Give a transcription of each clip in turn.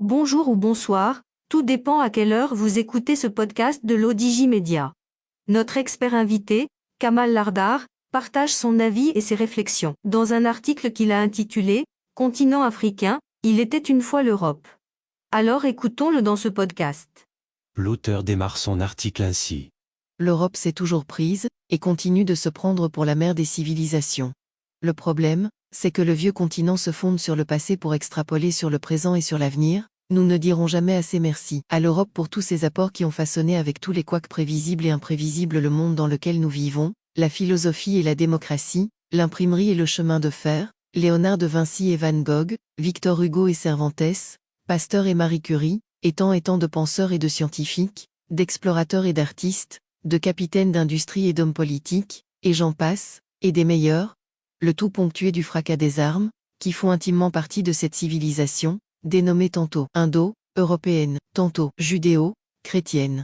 Bonjour ou bonsoir, tout dépend à quelle heure vous écoutez ce podcast de l'ODJ Média. Notre expert invité, Kamal Lardar, partage son avis et ses réflexions. Dans un article qu'il a intitulé « Continent africain, il était une fois l'Europe ». Alors écoutons-le dans ce podcast. L'auteur démarre son article ainsi. L'Europe s'est toujours prise, et continue de se prendre pour la mère des civilisations. Le problème, c'est que le vieux continent se fonde sur le passé pour extrapoler sur le présent et sur l'avenir. Nous ne dirons jamais assez merci à l'Europe pour tous ses apports qui ont façonné avec tous les couacs prévisibles et imprévisibles le monde dans lequel nous vivons, la philosophie et la démocratie, l'imprimerie et le chemin de fer, Léonard de Vinci et Van Gogh, Victor Hugo et Cervantes, Pasteur et Marie Curie, et tant de penseurs et de scientifiques, d'explorateurs et d'artistes, de capitaines d'industrie et d'hommes politiques, et j'en passe, et des meilleurs, le tout ponctué du fracas des armes, qui font intimement partie de cette civilisation, dénommée tantôt indo-européenne, tantôt judéo-chrétienne.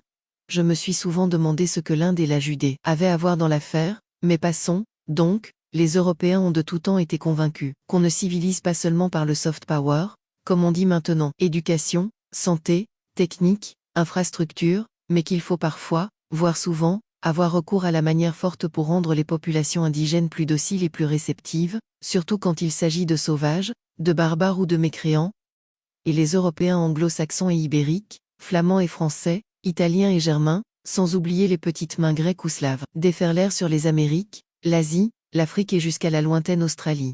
Je me suis souvent demandé ce que l'Inde et la Judée avaient à voir dans l'affaire, mais passons, donc, les Européens ont de tout temps été convaincus qu'on ne civilise pas seulement par le soft power, comme on dit maintenant, éducation, santé, technique, infrastructure, mais qu'il faut parfois, voire souvent, avoir recours à la manière forte pour rendre les populations indigènes plus dociles et plus réceptives, surtout quand il s'agit de sauvages, de barbares ou de mécréants. Et les Européens anglo-saxons et ibériques, flamands et français, italiens et germains, sans oublier les petites mains grecques ou slaves, déferlèrent sur les Amériques, l'Asie, l'Afrique et jusqu'à la lointaine Australie.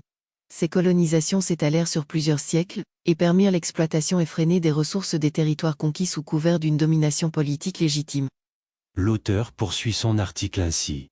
Ces colonisations s'étalèrent sur plusieurs siècles, et permirent l'exploitation effrénée des ressources des territoires conquis sous couvert d'une domination politique légitime. L'auteur poursuit son article ainsi.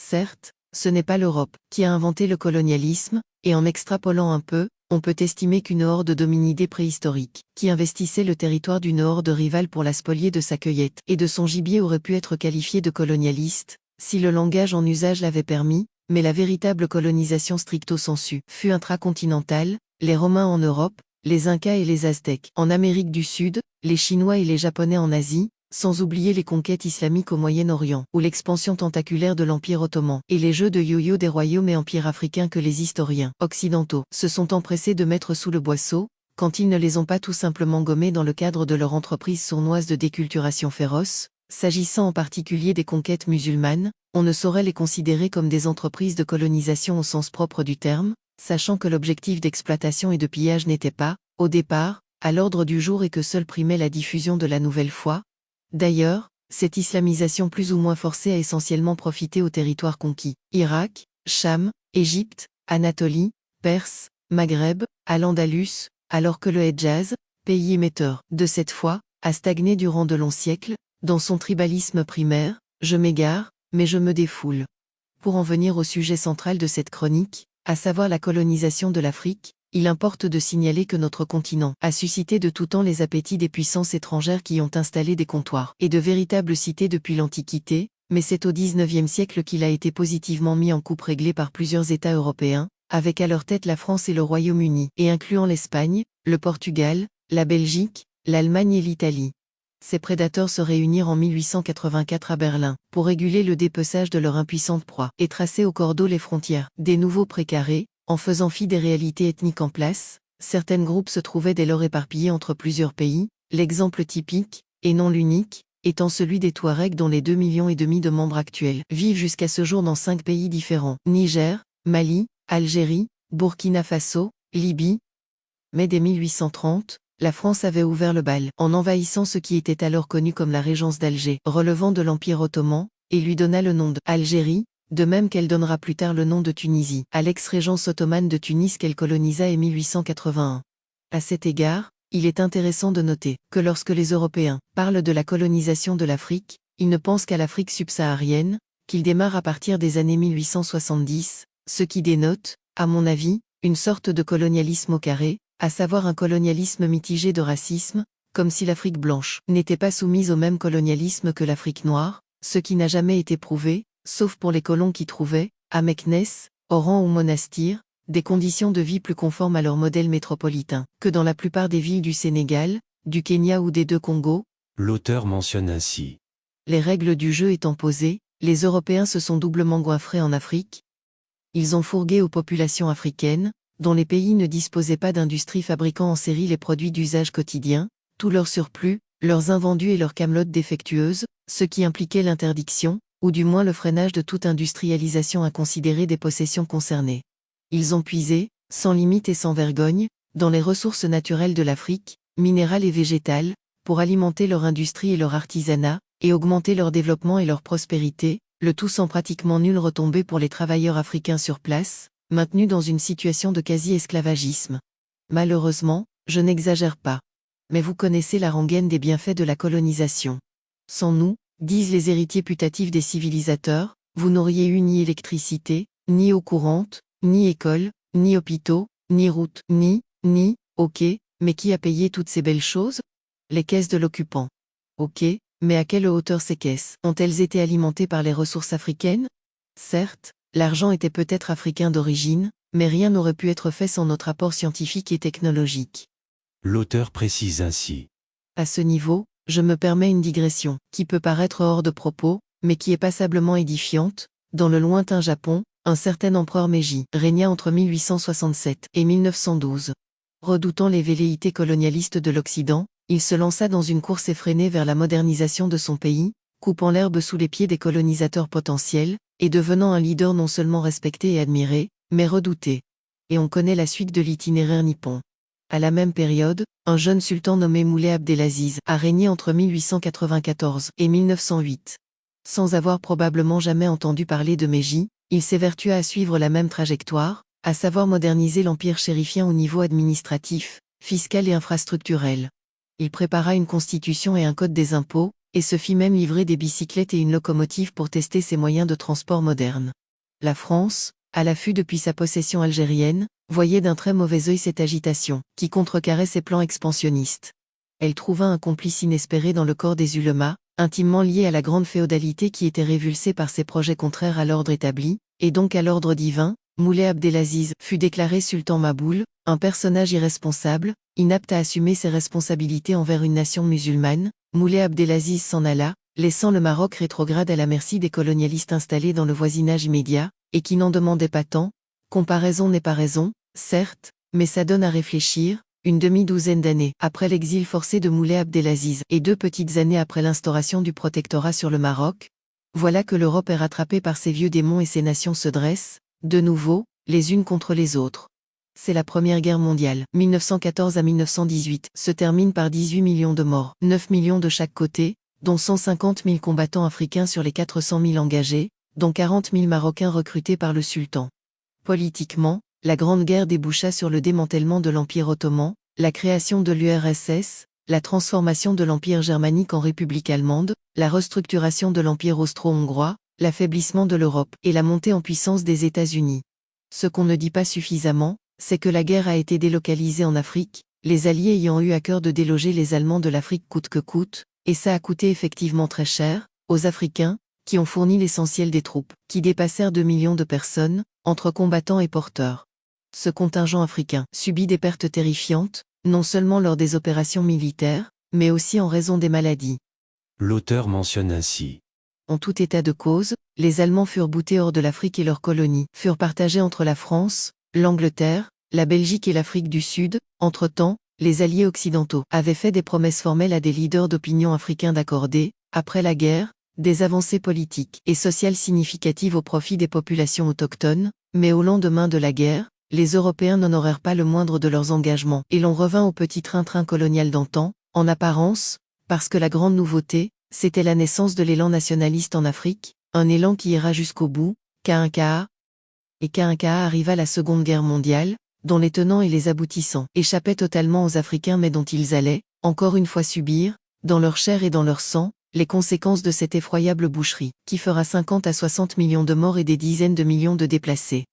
Certes, ce n'est pas l'Europe qui a inventé le colonialisme, et en extrapolant un peu, on peut estimer qu'une horde d'hominidés préhistoriques, qui investissait le territoire d'une horde rivale pour la spolier de sa cueillette et de son gibier aurait pu être qualifié de colonialiste, si le langage en usage l'avait permis, mais la véritable colonisation stricto sensu fut intracontinentale, les Romains en Europe, les Incas et les Aztèques en Amérique du Sud, les Chinois et les Japonais en Asie, sans oublier les conquêtes islamiques au Moyen-Orient, ou l'expansion tentaculaire de l'Empire ottoman, et les jeux de yo-yo des royaumes et empires africains que les historiens occidentaux se sont empressés de mettre sous le boisseau, quand ils ne les ont pas tout simplement gommés dans le cadre de leur entreprise sournoise de déculturation féroce. S'agissant en particulier des conquêtes musulmanes, on ne saurait les considérer comme des entreprises de colonisation au sens propre du terme, sachant que l'objectif d'exploitation et de pillage n'était pas, au départ, à l'ordre du jour et que seule primait la diffusion de la nouvelle foi. D'ailleurs, cette islamisation plus ou moins forcée a essentiellement profité aux territoires conquis, Irak, Cham, Égypte, Anatolie, Perse, Maghreb, à l'Andalus, alors que le Hedjaz, pays émetteur de cette foi, a stagné durant de longs siècles, dans son tribalisme primaire. Je m'égare, mais je me défoule. Pour en venir au sujet central de cette chronique, à savoir la colonisation de l'Afrique, il importe de signaler que notre continent a suscité de tout temps les appétits des puissances étrangères qui y ont installé des comptoirs et de véritables cités depuis l'Antiquité, mais c'est au XIXe siècle qu'il a été positivement mis en coupe réglée par plusieurs États européens, avec à leur tête la France et le Royaume-Uni, et incluant l'Espagne, le Portugal, la Belgique, l'Allemagne et l'Italie. Ces prédateurs se réunirent en 1884 à Berlin, pour réguler le dépeçage de leur impuissante proie, et tracer au cordeau les frontières des nouveaux précarés, en faisant fi des réalités ethniques en place. Certains groupes se trouvaient dès lors éparpillés entre plusieurs pays, l'exemple typique, et non l'unique, étant celui des Touaregs dont les 2,5 millions de membres actuels vivent jusqu'à ce jour dans 5 pays différents, Niger, Mali, Algérie, Burkina Faso, Libye. Mais dès 1830, la France avait ouvert le bal en envahissant ce qui était alors connu comme la régence d'Alger, relevant de l'Empire ottoman, et lui donna le nom d'Algérie, de même qu'elle donnera plus tard le nom de Tunisie à l'ex-régence ottomane de Tunis qu'elle colonisa en 1881. À cet égard, il est intéressant de noter que lorsque les Européens parlent de la colonisation de l'Afrique, ils ne pensent qu'à l'Afrique subsaharienne, qu'ils démarrent à partir des années 1870, ce qui dénote, à mon avis, une sorte de colonialisme au carré, à savoir un colonialisme mitigé de racisme, comme si l'Afrique blanche n'était pas soumise au même colonialisme que l'Afrique noire, ce qui n'a jamais été prouvé, sauf pour les colons qui trouvaient, à Meknès, Oran ou Monastir, des conditions de vie plus conformes à leur modèle métropolitain, que dans la plupart des villes du Sénégal, du Kenya ou des deux Congos. L'auteur mentionne ainsi. Les règles du jeu étant posées, les Européens se sont doublement goinfrés en Afrique. Ils ont fourgué aux populations africaines, dont les pays ne disposaient pas d'industrie fabriquant en série les produits d'usage quotidien, tout leur surplus, leurs invendus et leurs camelotes défectueuses, ce qui impliquait l'interdiction, ou du moins le freinage de toute industrialisation inconsidérée des possessions concernées. Ils ont puisé, sans limite et sans vergogne, dans les ressources naturelles de l'Afrique, minérales et végétales, pour alimenter leur industrie et leur artisanat, et augmenter leur développement et leur prospérité, le tout sans pratiquement nulle retombée pour les travailleurs africains sur place, maintenus dans une situation de quasi-esclavagisme. Malheureusement, je n'exagère pas. Mais vous connaissez la rengaine des bienfaits de la colonisation. Sans nous, disent les héritiers putatifs des civilisateurs, vous n'auriez eu ni électricité, ni eau courante, ni école, ni hôpitaux, ni routes, ok, mais qui a payé toutes ces belles choses? Les caisses de l'occupant. Ok, mais à quelle hauteur ces caisses ont-elles été alimentées par les ressources africaines? Certes, l'argent était peut-être africain d'origine, mais rien n'aurait pu être fait sans notre apport scientifique et technologique. L'auteur précise ainsi. À ce niveau, je me permets une digression, qui peut paraître hors de propos, mais qui est passablement édifiante. Dans le lointain Japon, un certain empereur Meiji régna entre 1867 et 1912. Redoutant les velléités colonialistes de l'Occident, il se lança dans une course effrénée vers la modernisation de son pays, coupant l'herbe sous les pieds des colonisateurs potentiels, et devenant un leader non seulement respecté et admiré, mais redouté. Et on connaît la suite de l'itinéraire nippon. À la même période, un jeune sultan nommé Moulay Abdelaziz a régné entre 1894 et 1908. Sans avoir probablement jamais entendu parler de Meiji, il s'évertua à suivre la même trajectoire, à savoir moderniser l'empire chérifien au niveau administratif, fiscal et infrastructurel. Il prépara une constitution et un code des impôts, et se fit même livrer des bicyclettes et une locomotive pour tester ses moyens de transport modernes. La France, à l'affût depuis sa possession algérienne, voyait d'un très mauvais œil cette agitation, qui contrecarrait ses plans expansionnistes. Elle trouva un complice inespéré dans le corps des ulémas, intimement lié à la grande féodalité qui était révulsée par ses projets contraires à l'ordre établi, et donc à l'ordre divin. Moulay Abdelaziz fut déclaré sultan Maboul, un personnage irresponsable, inapte à assumer ses responsabilités envers une nation musulmane. Moulay Abdelaziz s'en alla, laissant le Maroc rétrograde à la merci des colonialistes installés dans le voisinage immédiat, et qui n'en demandaient pas tant. Comparaison n'est pas raison, certes, mais ça donne à réfléchir. Une demi-douzaine d'années après l'exil forcé de Moulay Abdelaziz et 2 petites années après l'instauration du protectorat sur le Maroc, voilà que l'Europe est rattrapée par ses vieux démons et ses nations se dressent, de nouveau, les unes contre les autres. C'est la Première Guerre mondiale, 1914 à 1918, se termine par 18 millions de morts, 9 millions de chaque côté, dont 150 000 combattants africains sur les 400 000 engagés, dont 40 000 Marocains recrutés par le sultan. Politiquement, la Grande Guerre déboucha sur le démantèlement de l'Empire ottoman, la création de l'URSS, la transformation de l'Empire germanique en République allemande, la restructuration de l'Empire austro-hongrois, l'affaiblissement de l'Europe et la montée en puissance des États-Unis. Ce qu'on ne dit pas suffisamment, c'est que la guerre a été délocalisée en Afrique, les Alliés ayant eu à cœur de déloger les Allemands de l'Afrique coûte que coûte, et ça a coûté effectivement très cher, aux Africains, qui ont fourni l'essentiel des troupes, qui dépassèrent 2 millions de personnes, entre combattants et porteurs. Ce contingent africain subit des pertes terrifiantes, non seulement lors des opérations militaires, mais aussi en raison des maladies. L'auteur mentionne ainsi. En tout état de cause, les Allemands furent boutés hors de l'Afrique et leurs colonies furent partagées entre la France, l'Angleterre, la Belgique et l'Afrique du Sud. Entre-temps, les alliés occidentaux avaient fait des promesses formelles à des leaders d'opinion africains d'accorder, après la guerre, des avancées politiques et sociales significatives au profit des populations autochtones, mais au lendemain de la guerre, les Européens n'honorèrent pas le moindre de leurs engagements et l'on revint au petit train-train colonial d'antan, en apparence, parce que la grande nouveauté, c'était la naissance de l'élan nationaliste en Afrique, un élan qui ira jusqu'au bout. Kainkaa. Et Kainkaa arriva la Seconde Guerre mondiale, dont les tenants et les aboutissants échappaient totalement aux Africains mais dont ils allaient, encore une fois subir, dans leur chair et dans leur sang, les conséquences de cette effroyable boucherie, qui fera 50 à 60 millions de morts et des dizaines de millions de déplacés.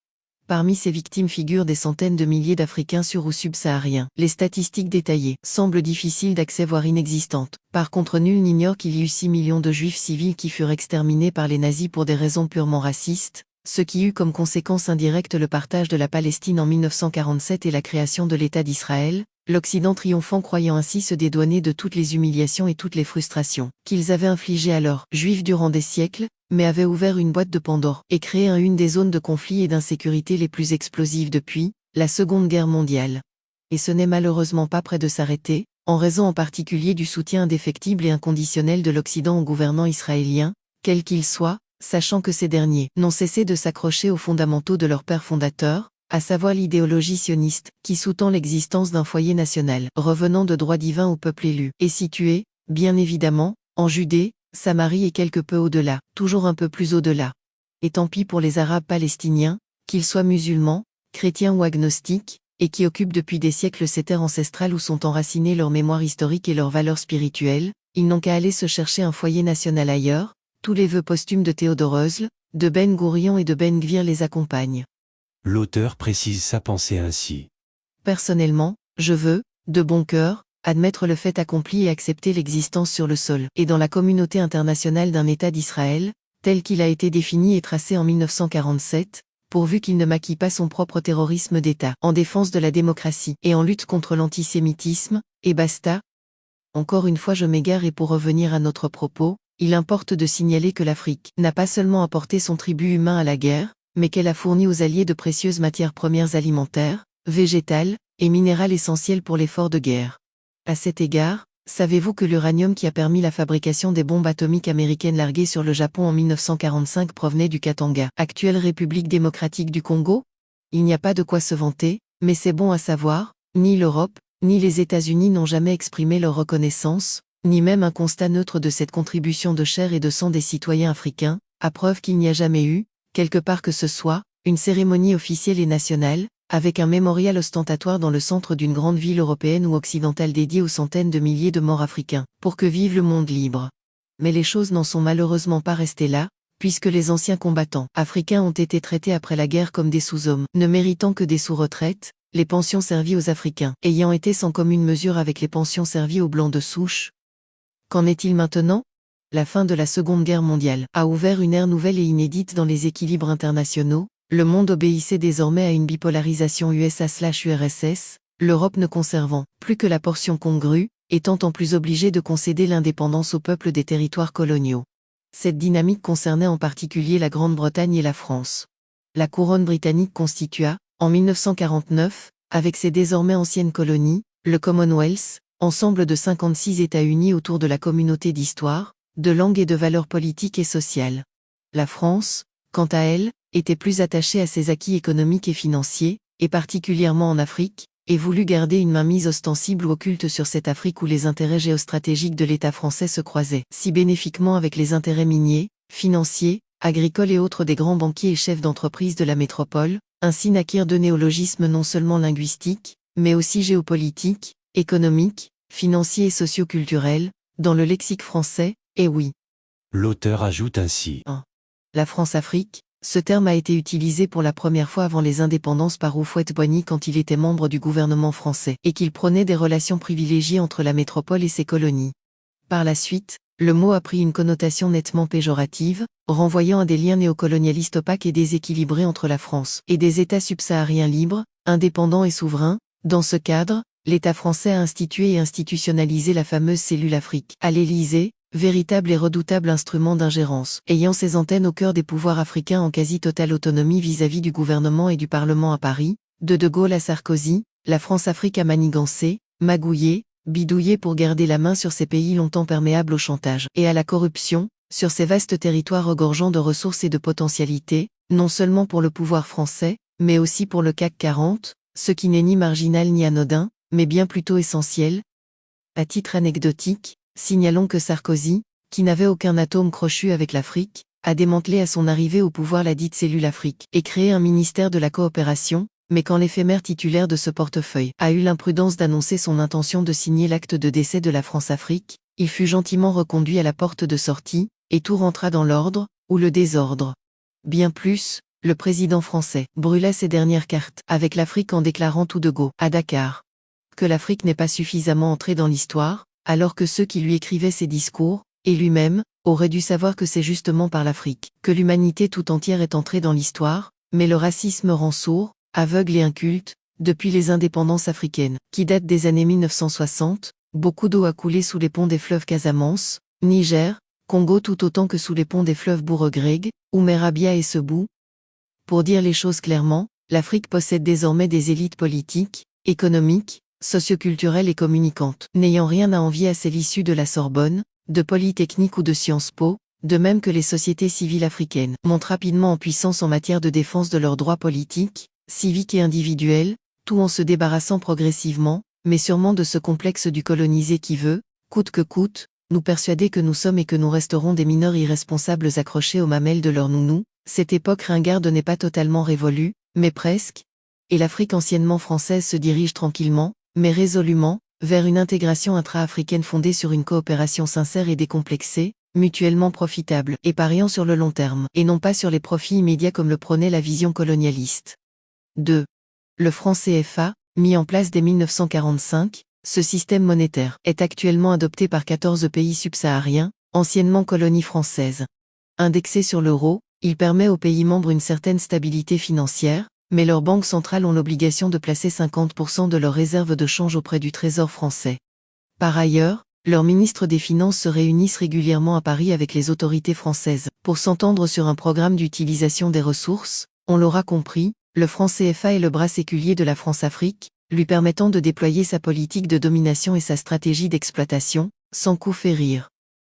Parmi ces victimes figurent des centaines de milliers d'Africains sur ou subsahariens. Les statistiques détaillées semblent difficiles d'accès voire inexistantes. Par contre, nul n'ignore qu'il y eut 6 millions de juifs civils qui furent exterminés par les nazis pour des raisons purement racistes, ce qui eut comme conséquence indirecte le partage de la Palestine en 1947 et la création de l'État d'Israël, l'Occident triomphant croyant ainsi se dédouaner de toutes les humiliations et toutes les frustrations qu'ils avaient infligées à leurs juifs durant des siècles, mais avait ouvert une boîte de Pandore et créé une des zones de conflit et d'insécurité les plus explosives depuis, la Seconde Guerre mondiale. Et ce n'est malheureusement pas près de s'arrêter, en raison en particulier du soutien indéfectible et inconditionnel de l'Occident au gouvernement israélien, quel qu'il soit, sachant que ces derniers n'ont cessé de s'accrocher aux fondamentaux de leur père fondateur, à savoir l'idéologie sioniste, qui sous-tend l'existence d'un foyer national, revenant de droit divin au peuple élu, et situé, bien évidemment, en Judée, Samarie et quelque peu au-delà, toujours un peu plus au-delà. Et tant pis pour les Arabes palestiniens, qu'ils soient musulmans, chrétiens ou agnostiques, et qui occupent depuis des siècles ces terres ancestrales où sont enracinées leur mémoire historique et leurs valeurs spirituelles, ils n'ont qu'à aller se chercher un foyer national ailleurs, tous les vœux posthumes de Théodore Herzl, de Ben Gourion et de Ben Gvir les accompagnent. L'auteur précise sa pensée ainsi. Personnellement, je veux, de bon cœur, admettre le fait accompli et accepter l'existence sur le sol et dans la communauté internationale d'un État d'Israël, tel qu'il a été défini et tracé en 1947, pourvu qu'il ne maquille pas son propre terrorisme d'État, en défense de la démocratie et en lutte contre l'antisémitisme, et basta. Encore une fois je m'égare et pour revenir à notre propos, il importe de signaler que l'Afrique n'a pas seulement apporté son tribut humain à la guerre, mais qu'elle a fourni aux Alliés de précieuses matières premières alimentaires, végétales, et minérales essentielles pour l'effort de guerre. À cet égard, savez-vous que l'uranium qui a permis la fabrication des bombes atomiques américaines larguées sur le Japon en 1945 provenait du Katanga, actuelle République démocratique du Congo? Il n'y a pas de quoi se vanter, mais c'est bon à savoir, ni l'Europe, ni les États-Unis n'ont jamais exprimé leur reconnaissance, ni même un constat neutre de cette contribution de chair et de sang des citoyens africains, à preuve qu'il n'y a jamais eu, quelque part que ce soit, une cérémonie officielle et nationale, avec un mémorial ostentatoire dans le centre d'une grande ville européenne ou occidentale dédiée aux centaines de milliers de morts africains, pour que vive le monde libre. Mais les choses n'en sont malheureusement pas restées là, puisque les anciens combattants africains ont été traités après la guerre comme des sous-hommes, ne méritant que des sous-retraites, les pensions servies aux Africains ayant été sans commune mesure avec les pensions servies aux Blancs de souche. Qu'en est-il maintenant? La fin de la Seconde Guerre mondiale a ouvert une ère nouvelle et inédite dans les équilibres internationaux, le monde obéissait désormais à une bipolarisation USA/URSS, l'Europe ne conservant plus que la portion congrue, étant en plus obligée de concéder l'indépendance aux peuples des territoires coloniaux. Cette dynamique concernait en particulier la Grande-Bretagne et la France. La couronne britannique constitua, en 1949, avec ses désormais anciennes colonies, le Commonwealth, ensemble de 56 États unis autour de la communauté d'histoire, de langue et de valeurs politiques et sociales. La France, quant à elle, était plus attachée à ses acquis économiques et financiers, et particulièrement en Afrique, et voulut garder une mainmise ostensible ou occulte sur cette Afrique où les intérêts géostratégiques de l'État français se croisaient si bénéfiquement avec les intérêts miniers, financiers, agricoles et autres des grands banquiers et chefs d'entreprise de la métropole, ainsi naquirent deux néologismes non seulement linguistiques, mais aussi géopolitiques, économiques, financiers et socio-culturels, dans le lexique français, et oui. L'auteur ajoute ainsi. La France-Afrique, ce terme a été utilisé pour la première fois avant les indépendances par Houphouët-Boigny quand il était membre du gouvernement français et qu'il prônait des relations privilégiées entre la métropole et ses colonies. Par la suite, le mot a pris une connotation nettement péjorative, renvoyant à des liens néocolonialistes opaques et déséquilibrés entre la France et des États subsahariens libres, indépendants et souverains. Dans ce cadre, l'État français a institué et institutionnalisé la fameuse cellule Afrique à l'Élysée, véritable et redoutable instrument d'ingérence, ayant ses antennes au cœur des pouvoirs africains en quasi-totale autonomie vis-à-vis du gouvernement et du Parlement à Paris, de Gaulle à Sarkozy, la France-Afrique a manigancé, magouillé, bidouillé pour garder la main sur ces pays longtemps perméables au chantage et à la corruption, sur ces vastes territoires regorgeant de ressources et de potentialités, non seulement pour le pouvoir français, mais aussi pour le CAC 40, ce qui n'est ni marginal ni anodin, mais bien plutôt essentiel. À titre anecdotique, signalons que Sarkozy, qui n'avait aucun atome crochu avec l'Afrique, a démantelé à son arrivée au pouvoir la dite cellule Afrique et créé un ministère de la coopération, mais quand l'éphémère titulaire de ce portefeuille a eu l'imprudence d'annoncer son intention de signer l'acte de décès de la France-Afrique, il fut gentiment reconduit à la porte de sortie, et tout rentra dans l'ordre, ou le désordre. Bien plus, le président français brûla ses dernières cartes avec l'Afrique en déclarant tout de go, à Dakar, que l'Afrique n'est pas suffisamment entrée dans l'histoire, alors que ceux qui lui écrivaient ces discours, et lui-même, auraient dû savoir que c'est justement par l'Afrique que l'humanité tout entière est entrée dans l'histoire, mais le racisme rend sourd, aveugle et inculte, depuis les indépendances africaines, qui datent des années 1960, beaucoup d'eau a coulé sous les ponts des fleuves Casamance, Niger, Congo tout autant que sous les ponts des fleuves Bourregreg, Oumerabia et Sebou. Pour dire les choses clairement, l'Afrique possède désormais des élites politiques, économiques, socioculturelles et communicantes, n'ayant rien à envier à celles issues de la Sorbonne, de Polytechnique ou de Sciences Po, de même que les sociétés civiles africaines montent rapidement en puissance en matière de défense de leurs droits politiques, civiques et individuels, tout en se débarrassant progressivement, mais sûrement de ce complexe du colonisé qui veut, coûte que coûte, nous persuader que nous sommes et que nous resterons des mineurs irresponsables accrochés aux mamelles de leurs nounous. Cette époque ringarde n'est pas totalement révolue, mais presque, et l'Afrique anciennement française se dirige tranquillement, mais résolument, vers une intégration intra-africaine fondée sur une coopération sincère et décomplexée, mutuellement profitable et pariant sur le long terme, et non pas sur les profits immédiats comme le prônait la vision colonialiste. 2. Le franc CFA, mis en place dès 1945, ce système monétaire est actuellement adopté par 14 pays subsahariens, anciennement colonies françaises. Indexé sur l'euro, il permet aux pays membres une certaine stabilité financière, mais leurs banques centrales ont l'obligation de placer 50% de leurs réserves de change auprès du Trésor français. Par ailleurs, leurs ministres des Finances se réunissent régulièrement à Paris avec les autorités françaises pour s'entendre sur un programme d'utilisation des ressources. On l'aura compris, le franc CFA est le bras séculier de la France-Afrique, lui permettant de déployer sa politique de domination et sa stratégie d'exploitation, sans coup férir.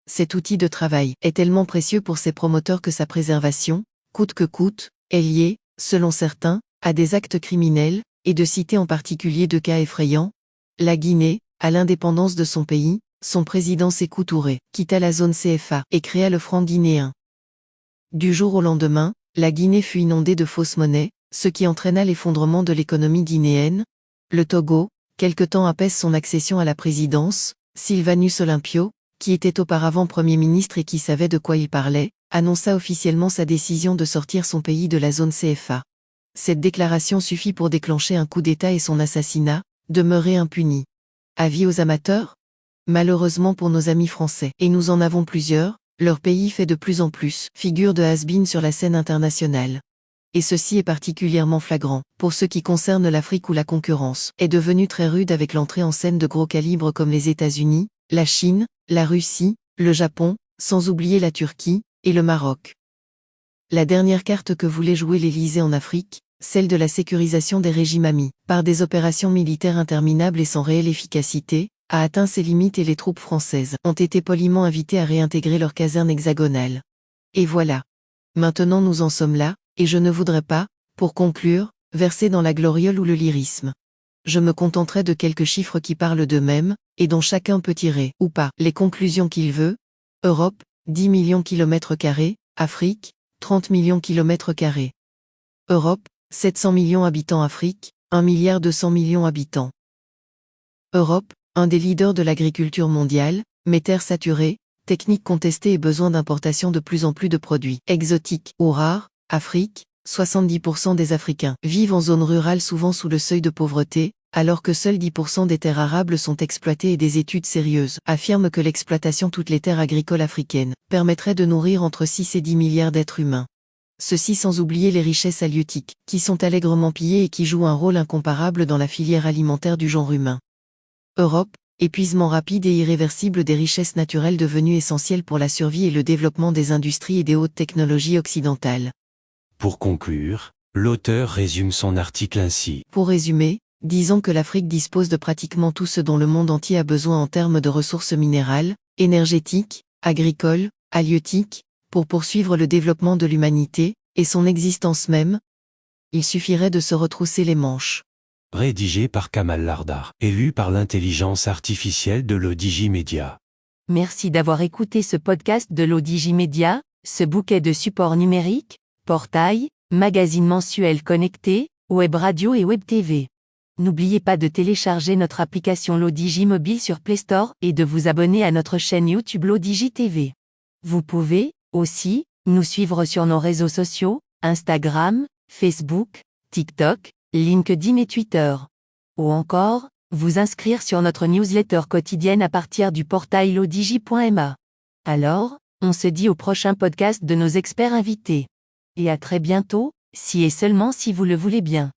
Cet outil de travail est tellement précieux pour ses promoteurs que sa préservation, coûte que coûte, est liée, selon certains, à des actes criminels, et de citer en particulier deux cas effrayants. La Guinée, à l'indépendance de son pays, son président Sékou Touré quitta la zone CFA et créa le franc guinéen. Du jour au lendemain, la Guinée fut inondée de fausses monnaies, ce qui entraîna l'effondrement de l'économie guinéenne. Le Togo, quelque temps après son accession à la présidence, Sylvanus Olympio, qui était auparavant Premier ministre et qui savait de quoi il parlait, annonça officiellement sa décision de sortir son pays de la zone CFA. Cette déclaration suffit pour déclencher un coup d'État et son assassinat, demeuré impuni. Avis aux amateurs ? Malheureusement pour nos amis français, et nous en avons plusieurs, leur pays fait de plus en plus figure de has-been sur la scène internationale. Et ceci est particulièrement flagrant pour ce qui concerne l'Afrique où la concurrence est devenue très rude avec l'entrée en scène de gros calibres comme les États-Unis, la Chine, la Russie, le Japon, sans oublier la Turquie, et le Maroc. La dernière carte que voulait jouer l'Élysée en Afrique, celle de la sécurisation des régimes amis, par des opérations militaires interminables et sans réelle efficacité, a atteint ses limites et les troupes françaises ont été poliment invitées à réintégrer leur caserne hexagonale. Et voilà. Maintenant nous en sommes là, et je ne voudrais pas, pour conclure, verser dans la gloriole ou le lyrisme. Je me contenterai de quelques chiffres qui parlent d'eux-mêmes, et dont chacun peut tirer, ou pas, les conclusions qu'il veut. Europe, 10 millions km², Afrique, 30 millions km². Europe, 700 millions habitants Afrique, 1,2 milliard habitants. Europe, un des leaders de l'agriculture mondiale, mais terre saturée, techniques contestées et besoin d'importation de plus en plus de produits exotiques ou rares. Afrique, 70% des Africains vivent en zone rurale souvent sous le seuil de pauvreté, alors que seuls 10% des terres arables sont exploitées et des études sérieuses affirment que l'exploitation de toutes les terres agricoles africaines permettrait de nourrir entre 6 et 10 milliards d'êtres humains. Ceci sans oublier les richesses halieutiques, qui sont allègrement pillées et qui jouent un rôle incomparable dans la filière alimentaire du genre humain. Europe, épuisement rapide et irréversible des richesses naturelles devenues essentielles pour la survie et le développement des industries et des hautes technologies occidentales. Pour conclure, l'auteur résume son article ainsi. Pour résumer, disons que l'Afrique dispose de pratiquement tout ce dont le monde entier a besoin en termes de ressources minérales, énergétiques, agricoles, halieutiques, pour poursuivre le développement de l'humanité, et son existence même. Il suffirait de se retrousser les manches. Rédigé par Kamal Lardar et lu par l'intelligence artificielle de l'ODJ Media. Merci d'avoir écouté ce podcast de l'ODJ Media, ce bouquet de supports numériques, portail, magazine mensuel connecté, web radio et web TV. N'oubliez pas de télécharger notre application l'ODJ Mobile sur Play Store et de vous abonner à notre chaîne YouTube l'ODJ TV. Vous pouvez, aussi, nous suivre sur nos réseaux sociaux, Instagram, Facebook, TikTok, LinkedIn et Twitter. Ou encore, vous inscrire sur notre newsletter quotidienne à partir du portail l'odj.ma. Alors, on se dit au prochain podcast de nos experts invités. Et à très bientôt, si et seulement si vous le voulez bien.